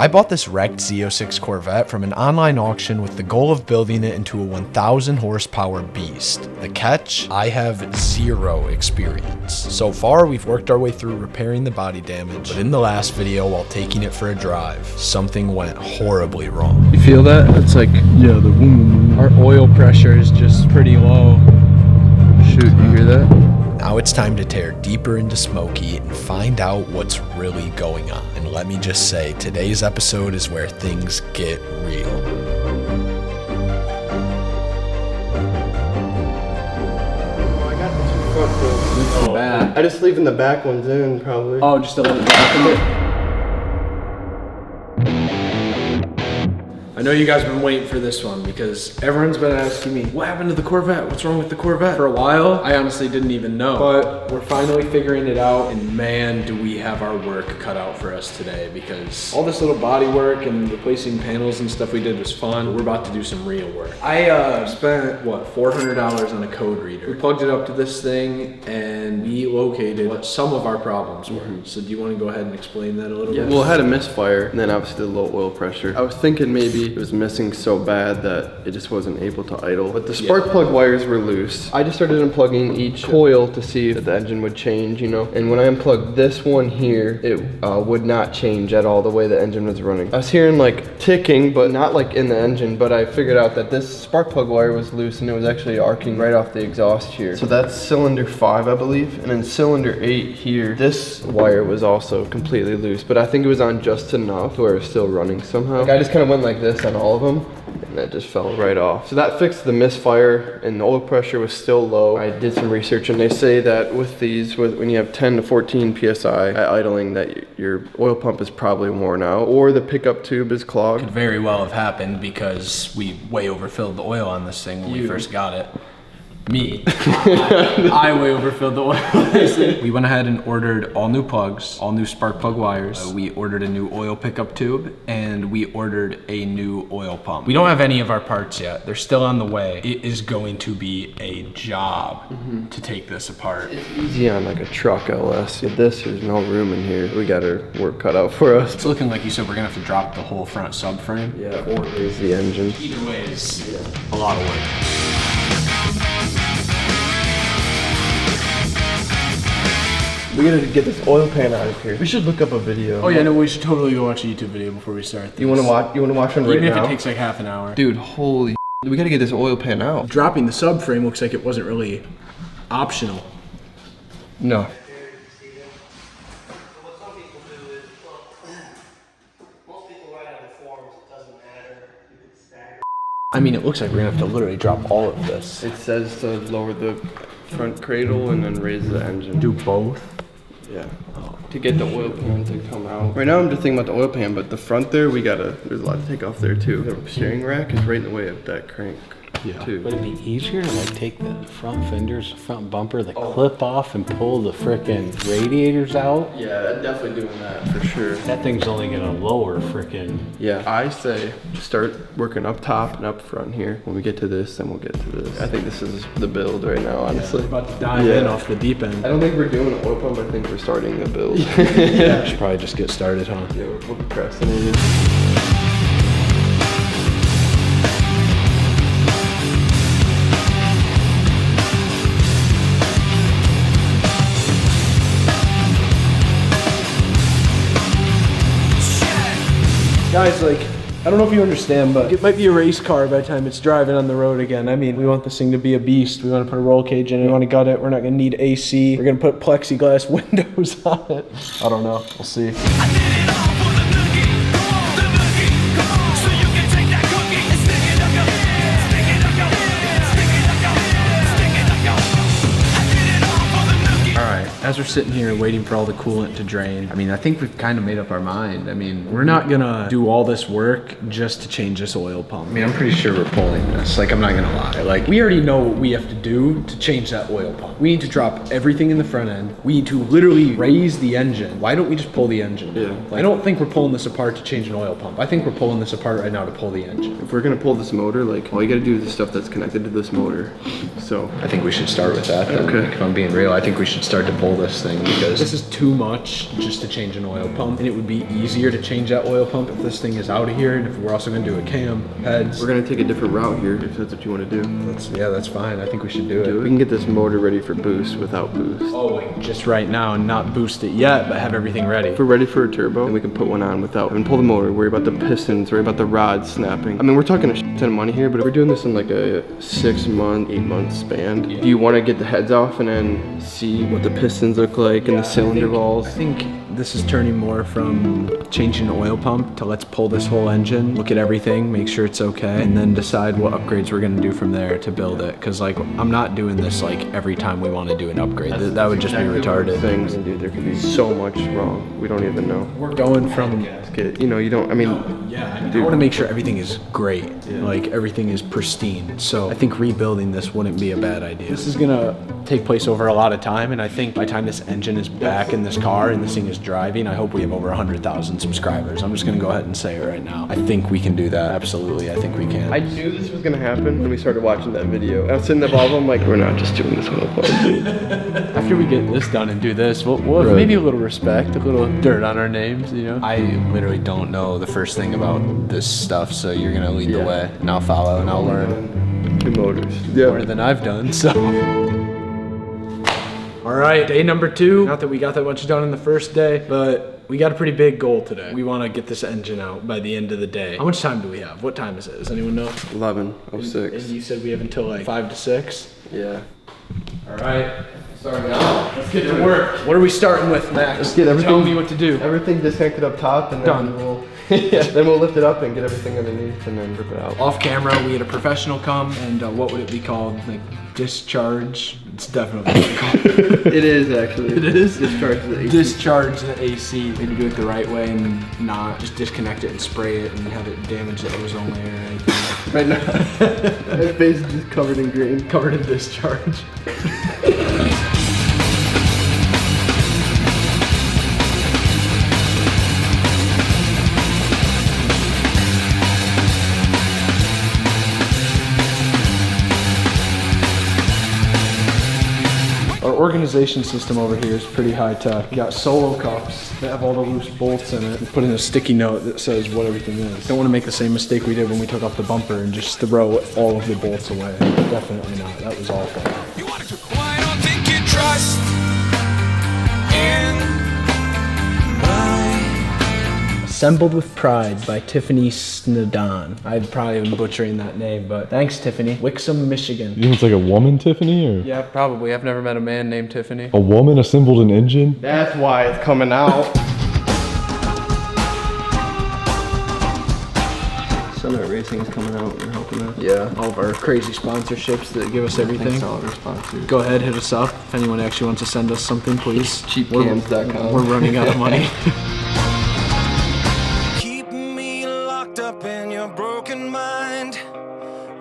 I bought this Wrecked Z06 Corvette from an online auction with the goal of building it into a 1,000 horsepower beast. The catch? I have zero experience. So far, we've worked our way through repairing the body damage, but in the last video, while taking it for a drive, something went horribly wrong. You feel that? It's like, yeah, the boom. Our oil pressure is just pretty low. Shoot, you hear that? Now it's time to tear deeper into Smokey and find out what's really going on. And let me just say, today's episode is where things get real. I got the two front wheels. Back. I just leaving the back ones in, probably. Oh, just to let it back a bit. I know you guys have been waiting for this one because everyone's been asking me, what happened to the Corvette? What's wrong with the Corvette? For a while, I honestly didn't even know. But we're finally figuring it out, and man, do we have our work cut out for us today, because all this little body work and replacing panels and stuff we did was fun. We're about to do some real work. I spent, what, $400 on a code reader. We plugged it up to this thing, and we located what some of our problems were. So do you want to go ahead and explain that a little bit? Well, it had a misfire, and then obviously the low oil pressure. I was thinking maybe it was missing so bad that it just wasn't able to idle. But the spark plug wires were loose. I just started unplugging each coil to see if the engine would change, you know. And when I unplugged this one here, it would not change at all the way the engine was running. I was hearing like ticking, but not like in the engine, but I figured out that this spark plug wire was loose and it was actually arcing right off the exhaust here. So that's cylinder 5, I believe. And then cylinder 8 here, this wire was also completely loose, but I think it was on just enough to where it was still running somehow. Like I just kind of went like this on all of them, and that just fell right off. So that fixed the misfire, and the oil pressure was still low. I did some research, and they say that with these, when you have 10 to 14 psi at idling, that your oil pump is probably worn out, or the pickup tube is clogged. Could very well have happened because we way overfilled the oil on this thing when we first got it. Me. I way overfilled the oil. We went ahead and ordered all new plugs, all new spark plug wires. We ordered a new oil pickup tube, and we ordered a new oil pump. We don't have any of our parts yet. They're still on the way. It is going to be a job to take this apart. It's easy on like a truck LS. With this, there's no room in here. We got our work cut out for us. It's looking like you said we're gonna have to drop the whole front subframe. Yeah, or raise the engine. Either way is a lot of work. We gotta get this oil pan out of here. We should look up a video. Oh yeah, no, we should totally go watch a YouTube video before we start this. You wanna watch one right now? Even if it takes like half an hour. Dude, holy we gotta get this oil pan out. Dropping the subframe looks like it wasn't really optional. No. I mean, it looks like we're gonna have to literally drop all of this. It says to lower the front cradle and then raise the engine. Do both? Yeah. To get the oil pan to come out. Right now I'm just thinking about the oil pan, but the front there, there's a lot to take off there too. The steering rack is right in the way of that crank. Yeah. Too. Would it be easier to like take the front fenders, front bumper, the clip off and pull the frickin' radiators out? Yeah, I'm definitely doing that for sure. That thing's only gonna lower frickin'. Yeah, I say start working up top and up front here. When we get to this, then we'll get to this. I think this is the build right now, honestly. We're about to dive in off the deep end. I don't think we're doing an oil pump, I think we're starting the build. Yeah, we should probably just get started, huh? Yeah, we're procrastinating. Guys, like, I don't know if you understand, but it might be a race car by the time it's driving on the road again. I mean, we want this thing to be a beast. We want to put a roll cage in it. We want to gut it. We're not going to need AC. We're going to put plexiglass windows on it. I don't know. We'll see. As we're sitting here waiting for all the coolant to drain, I mean, I think we've kind of made up our mind. I mean, we're not gonna do all this work just to change this oil pump. I mean, I'm pretty sure we're pulling this. Like, I'm not gonna lie. Like, we already know what we have to do to change that oil pump. We need to drop everything in the front end. We need to literally raise the engine. Why don't we just pull the engine? Yeah. Like, I don't think we're pulling this apart to change an oil pump. I think we're pulling this apart right now to pull the engine. If we're gonna pull this motor, like, all you gotta do is the stuff that's connected to this motor. So I think we should start with that then. Okay. If I'm being real, I think we should start to pull this this thing because this is too much just to change an oil pump, and it would be easier to change that oil pump if this thing is out of here, and if we're also gonna do a cam, heads. We're gonna take a different route here if that's what you want to do. Yeah, that's fine. I think we should do it. We can get this motor ready for boost without boost. Oh, like just right now and not boost it yet, but have everything ready. If we're ready for a turbo, then we can put one on without and pull the motor, worry about the pistons, worry about the rods snapping. I mean, we're talking a shit ton of money here, but if we're doing this in like a 6-month, 8-month span, do you want to get the heads off and then see what the pistons look like and the cylinder balls? I think this is turning more from changing an oil pump to let's pull this whole engine, look at everything, make sure it's okay, and then decide what upgrades we're gonna do from there to build it. Cause like, I'm not doing this like every time we want to do an upgrade. That would just be retarded. Things, and dude, there could be so much wrong. We don't even know. We're going from, You know, you don't, I mean, I want to make sure everything is great, like everything is pristine. So I think rebuilding this wouldn't be a bad idea. This is gonna take place over a lot of time, and I think by the time this engine is back in this car and this thing is driving, I hope we have over 100,000 subscribers. I'm just gonna go ahead and say it right now. I think we can do that. Absolutely, I think we can. I knew this was gonna happen when we started watching that video. I was sitting there, I'm like, we're not just doing this whole thing. After we get this done and do this, we'll have maybe a little respect, a little dirt on our names, you know? I literally don't know the first thing about this stuff, so you're gonna lead the way, and I'll follow and I'll learn. The motors. More than I've done, so. All right, day number 2. Not that we got that much done in the first day, but we got a pretty big goal today. We want to get this engine out by the end of the day. How much time do we have? What time is it? Does anyone know? 11:06. And you said we have until like 5 to 6? Yeah. All right, starting out. Let's get to work. What are we starting with, Max? Let's get everything. Tell me what to do. Everything disconnected up top, and then Done. we'll then we'll lift it up and get everything underneath, and then rip it out. Off camera, we had a professional come, and what would it be called? Like discharge? It's definitely what it's called. It is actually. It is? Discharge the AC. Discharge the AC. Maybe do it the right way and not just disconnect it and spray it and have it damage the ozone layer or anything. Right now, my face is just covered in green. Covered in discharge. Our organization system over here is pretty high tech. We got solo cups that have all the loose bolts in it. We put in a sticky note that says what everything is. Don't want to make the same mistake we did when we took off the bumper and just throw all of the bolts away. Definitely not. That was awful. Why don't think you trust in Assembled with Pride by Tiffany Snedon. I probably am butchering that name, but thanks, Tiffany. Wixom, Michigan. You think it's like a woman, Tiffany, or Yeah, probably. I've never met a man named Tiffany. a woman assembled an engine? That's why it's coming out. Summit Racing is coming out and helping us. Yeah, all of our crazy sponsorships that give us everything. Thanks to all of our sponsors. Go ahead, hit us up. If anyone actually wants to send us something, please. Cheapcams.com. We're running out of money. keep me locked up in your broken mind.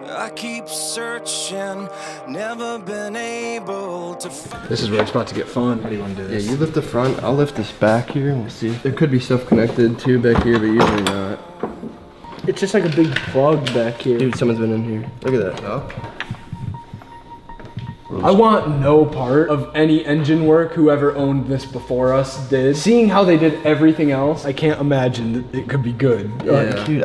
I keep searching, never been able to find. This is where it's about to get fun. How do you want to do Yeah, this? you lift the front, I'll lift this back here and we'll see. There could be stuff connected too back here, but usually not. It's just like a big plug back here. Dude, someone's been in here. Look at that. Oh. I want no part of any engine work whoever owned this before us did. Seeing how they did everything else, I can't imagine that it could be good. Yeah. Dude,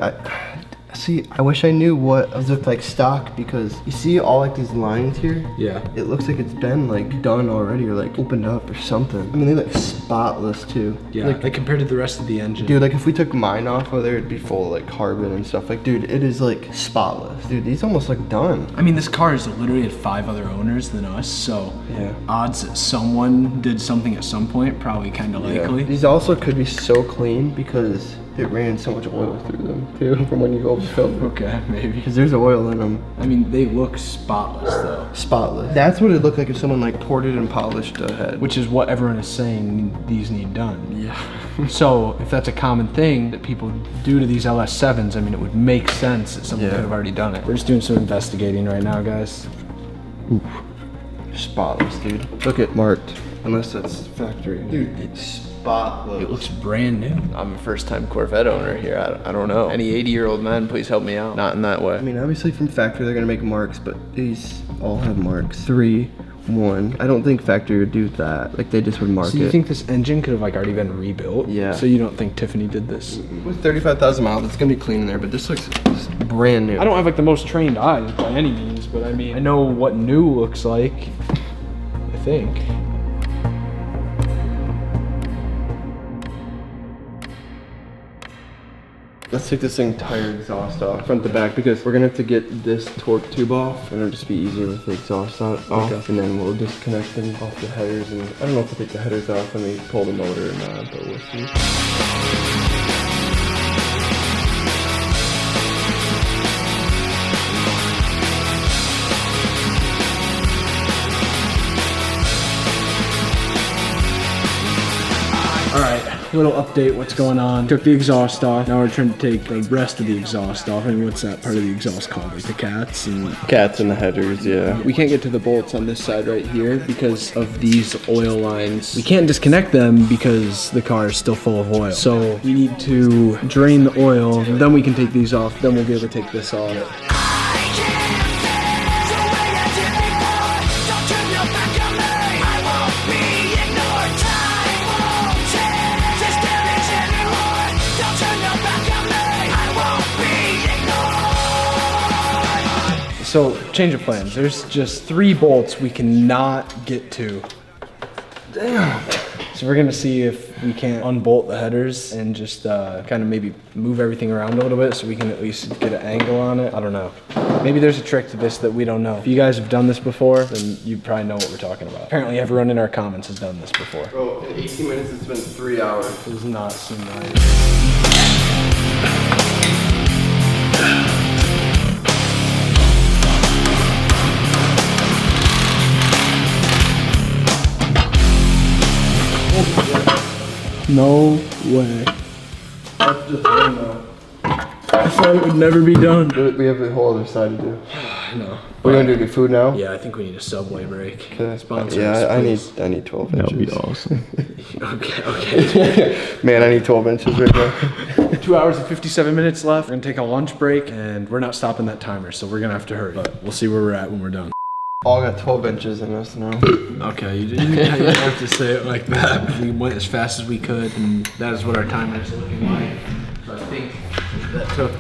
I wish I knew what it looked like stock, because you see all like these lines here? Yeah. It looks like it's been like done already or like opened up or something. I mean, they look spotless too. Yeah, Like, like compared to the rest of the engine. dude, like if we took mine off of there, it'd be full of like carbon and stuff. Like, dude, it is like spotless. Dude, these almost look done. I mean, this car has literally had 5 other owners than us, so Yeah. odds that someone did something at some point, probably kind of likely. These also could be so clean because it ran so much oil through them too from when you overfilled them. Okay, maybe. Because there's oil in them. I mean, they look spotless though. Spotless. That's what it looked like if someone like poured it and polished a head. Which is what everyone is saying these need done. Yeah. So if that's a common thing that people do to these LS7s, I mean, it would make sense that someone Yeah. could have already done it. We're just doing some investigating right now, guys. Spotless, dude. Look at marked. Unless that's factory. Dude, it's spotless. It looks brand new. I'm a first-time Corvette owner here. I don't know. Any 80-year-old men, please help me out. Not in that way. I mean, obviously from factory they're gonna make marks, but these all have marks. 3, one. I don't think factory would do that. Like, they just would mark So you it. think this engine could have like already been rebuilt? Yeah. So you don't think Tiffany did this? With 35,000 miles, it's gonna be clean in there, but this looks brand new. I don't have like the most trained eyes by any means, but I mean, I know what new looks like, I think. Let's take this entire exhaust off, front to back, because we're gonna have to get this torque tube off, and it'll just be easier with the exhaust off. Okay. And then we'll disconnect them off the headers, and I don't know if we'll take the headers off when we pull the motor or not, but we'll see. Little update, what's going on. Took the exhaust off. Now we're trying to take the rest of the exhaust off. And what's that part of the exhaust called? Like the cats and... Cats and the headers, yeah. We can't get to the bolts on this side right here because of these oil lines. We can't disconnect them because the car is still full of oil. So we need to drain the oil, and then we can take these off. Then we'll be able to take this off. So, change of plans. There's just 3 bolts we cannot get to. Damn. So we're gonna see if we can't unbolt the headers and just kind of maybe move everything around a little bit so we can at least get an angle on it. I don't know. Maybe there's a trick to this that we don't know. If you guys have done this before, then you probably know what we're talking about. Apparently everyone in our comments has done this before. Bro, in 18 minutes it's been 3 hours. It does not seem right. No way. That's just one though. I thought it would never be done. We have the whole other side to do. I know. We're gonna do food now? Yeah, I think we need a Subway break. Okay. Sponsors, Yeah, I please. need 12 That inches. would be awesome. Okay. Man, I need 12 inches right now. 2 hours and 57 minutes left. We're gonna take a lunch break and we're not stopping that timer, so we're gonna have to hurry. But we'll see where we're at when we're done. All got 12 inches in us now. Okay, you didn't have to say it like that. We went as fast as we could, and that is what our timer is looking like. So I think that took,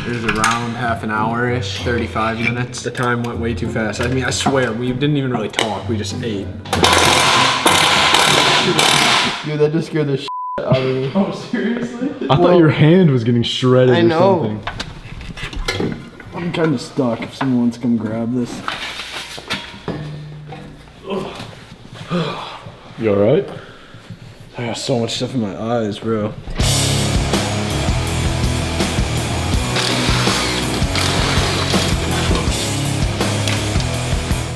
it was around half an hour-ish, 35 minutes. The time went way too fast. I mean, I swear, we didn't even really talk, we just ate. Dude, that just scared the shit out of me. Oh, seriously? I thought your hand was getting shredded I or know. something. I'm kind of stuck if someone wants to come grab this. You alright? I got so much stuff in my eyes, bro.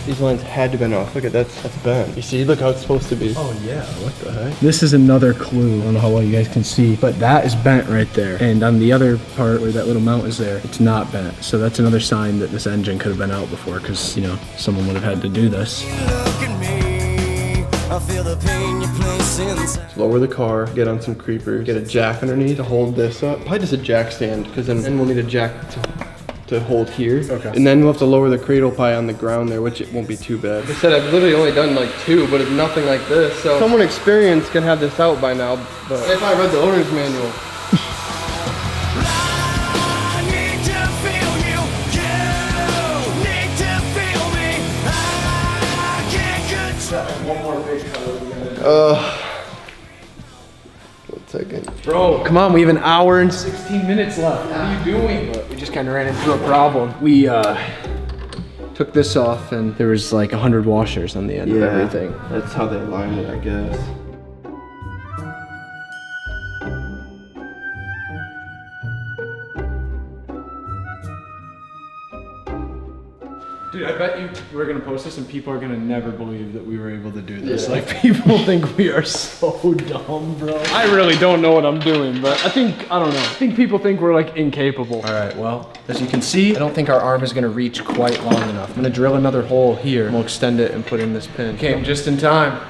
These lines had to have been off. Look at that's bent. You see, look how it's supposed to be. Oh yeah, what the heck? This is another clue. I don't know how well you guys can see, but that is bent right there. And on the other part where that little mount is there, it's not bent. So that's another sign that this engine could have been out before because, you know, someone would have had to do this. Look at me, I feel the pain you place inside. Lower the car, get on some creepers, get a jack underneath to hold this up. Probably just a jack stand, because then we'll need a jack to hold here. Okay. And then we'll have to lower the cradle pie on the ground there, which it won't be too bad. Like I said, I've literally only done like 2, but it's nothing like this. So someone experienced can have this out by now, but if I read the owner's manual. I need to feel you, you need to feel me. I can't control. One more big color. 1 second. Bro, come on, we have an hour and 16 minutes left. What are you doing? But we just kind of ran into a problem. We took this off and there was like 100 washers on the end of everything. That's how they line it, I guess. Dude, I bet you we're gonna post this and people are gonna never believe that we were able to do this. Like, people think we are so dumb, bro. I really don't know what I'm doing, but I don't know. I think people think we're like incapable. All right, well, as you can see, I don't think our arm is gonna reach quite long enough. I'm gonna drill another hole here. We'll extend it and put in this pin. Came just in time.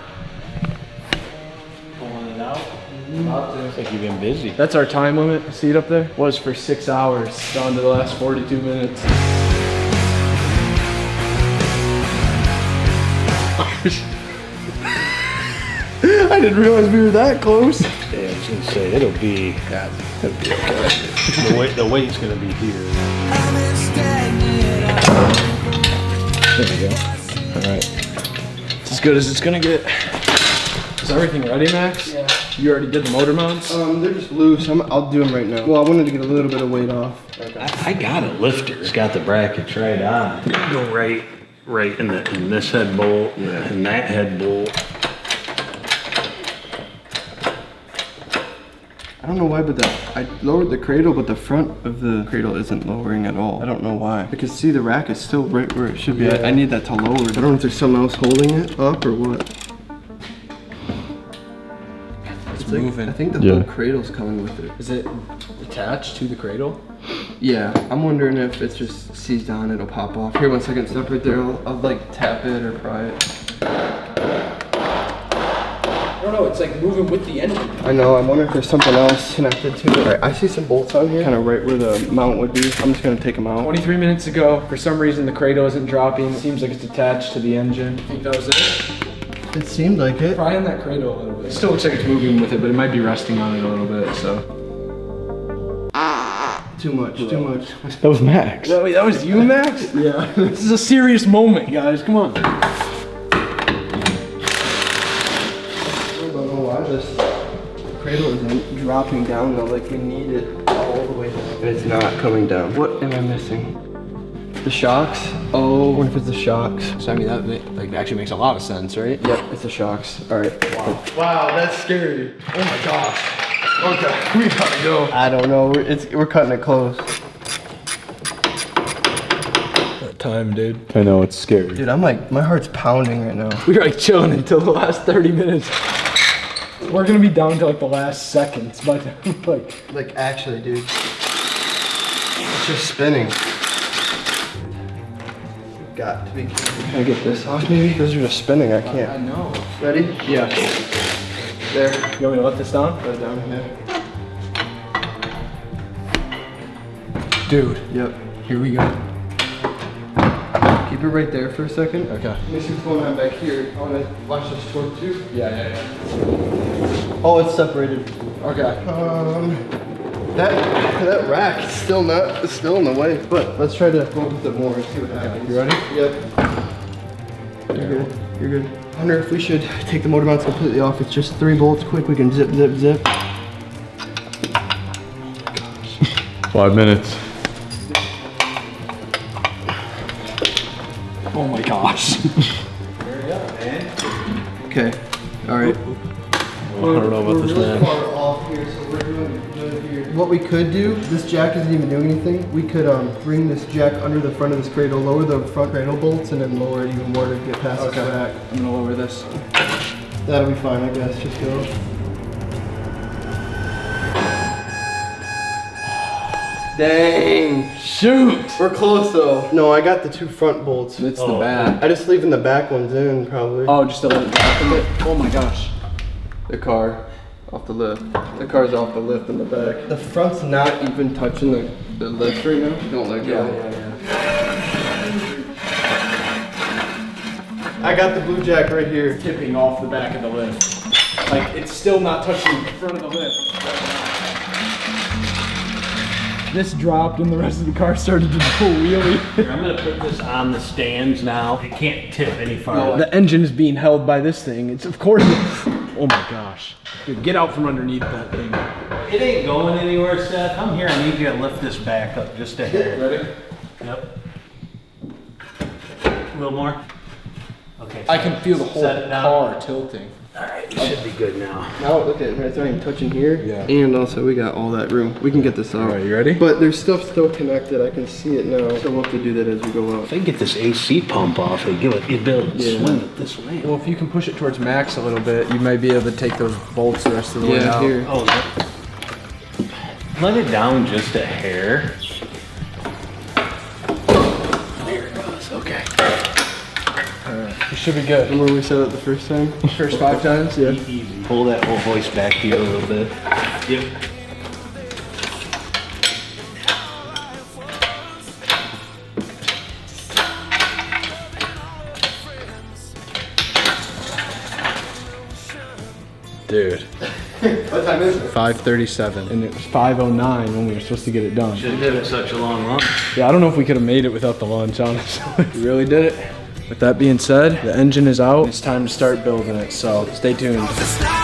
Pulling it out. Looks like you've been busy. That's our time limit. See it up there? Was for 6 hours. Down to the last 42 minutes. I didn't realize we were that close. Yeah, I was gonna say it'll be okay. The weight's gonna be here. There we go. All right. It's as good as it's gonna get. Is everything ready, Max? Yeah. You already did the motor mounts? They're just loose. I'll do them right now. Well, I wanted to get a little bit of weight off. Okay. I got a lifter. It's got the brackets right on. Go right in this head bolt and that head bolt. I don't know why, but I lowered the cradle, but the front of the cradle isn't lowering at all. I don't know why. Because see, the rack is still right where it should be. I need that to lower. I don't know if there's something else holding it up or what. It's moving. I think the whole cradle's coming with it. Is it attached to the cradle? Yeah, I'm wondering if it's just seized on, it'll pop off. Here, 1 second, stop right there. I'll like tap it or pry it. I don't know, it's like moving with the engine. I know, I wonder if there's something else connected to it. All right, I see some bolts on here, kind of right where the mount would be. I'm just gonna take them out. 23 minutes ago, for some reason the cradle isn't dropping. It seems like it's attached to the engine. I think that was it. It seemed like it. Pry on that cradle a little bit. It still looks like it's moving with it, but it might be resting on it a little bit, so. Too much. That was Max. Wait, that was you, Max? Yeah. This is a serious moment, guys, come on. I don't know why this cradle isn't dropping down though, like we need it all the way down. And it's not coming down. What am I missing? The shocks? Oh, I wonder if it's the shocks. So I mean, that like actually makes a lot of sense, right? Yep, it's the shocks. All right. Wow, that's scary. Oh my gosh. Okay, we gotta go. I don't know, we're cutting it close. That time, dude. I know, it's scary. Dude, I'm like, my heart's pounding right now. We were like chilling until the last 30 minutes. We're gonna be down to like the last seconds, but Like actually, dude. It's just spinning. Got to be careful. Can I get this off maybe? Those are just spinning, I can't. I know. Ready? Yeah. There. You want me to let this down? Right down here. Dude, Yep. here we go. Keep it right there for a second. Okay. Let me see what's going on back here. I want to watch this torque too. Yeah. Oh, it's separated. Okay. That rack is still in the way. But let's try to go with it more and see what happens. You ready? Yep. You're good. I wonder if we should take the motor mounts completely off. It's just 3 bolts quick. We can zip. 5 minutes. Oh my gosh. Okay. All right. I don't know about this, man. Far off here, so we're doing here. What we could do, this jack isn't even doing anything. We could bring this jack under the front of this cradle, lower the front cradle bolts, and then lower it even more to get past this rack. I'm gonna lower this. That'll be fine, I guess. Just go. Dang. Shoot! We're close though. No, I got the 2 front bolts. It's the back. I just leaving the back ones in probably. Oh, just to let it drop a bit? Oh my gosh. The car off the lift. The car's off the lift in the back. The front's not even touching the lift right now. Don't let go. Yeah. I got the blue jack right here. Tipping off the back of the lift. Like, it's still not touching the front of the lift. This dropped and the rest of the car started to go wheelie. Here, I'm gonna put this on the stands now. It can't tip any farther. The engine is being held by this thing. It's of course. Oh my gosh. Dude, get out from underneath that thing. It ain't going anywhere, Seth. Come here, I need you to lift this back up just a hair. Ready? Yep. A little more. Okay. I can feel the whole Set it down. car tilting. Alright, you should be good now. Now look at it, it's not even touching here. Yeah. And also we got all that room. We can get this out. Alright, you ready? But there's stuff still connected. I can see it now. So we'll have to do that as we go out. If I get this AC pump off, you'd be able to swing it this way. Well, if you can push it towards max a little bit, you might be able to take those bolts the rest of the way Yeah, out. here. Oh, let it down just a hair. There it goes, okay. You should be good. Remember we said it the first time? First 5 times? Yeah. Easy. Pull that whole hoist back to you a little bit. Yep. Dude. What time is it? 5:37, and it was 5:09 when we were supposed to get it done. Shouldn't have such a long lunch. Yeah, I don't know if we could have made it without the lunch, honestly. We really did it. With that being said, the engine is out. It's time to start building it, so stay tuned. The stars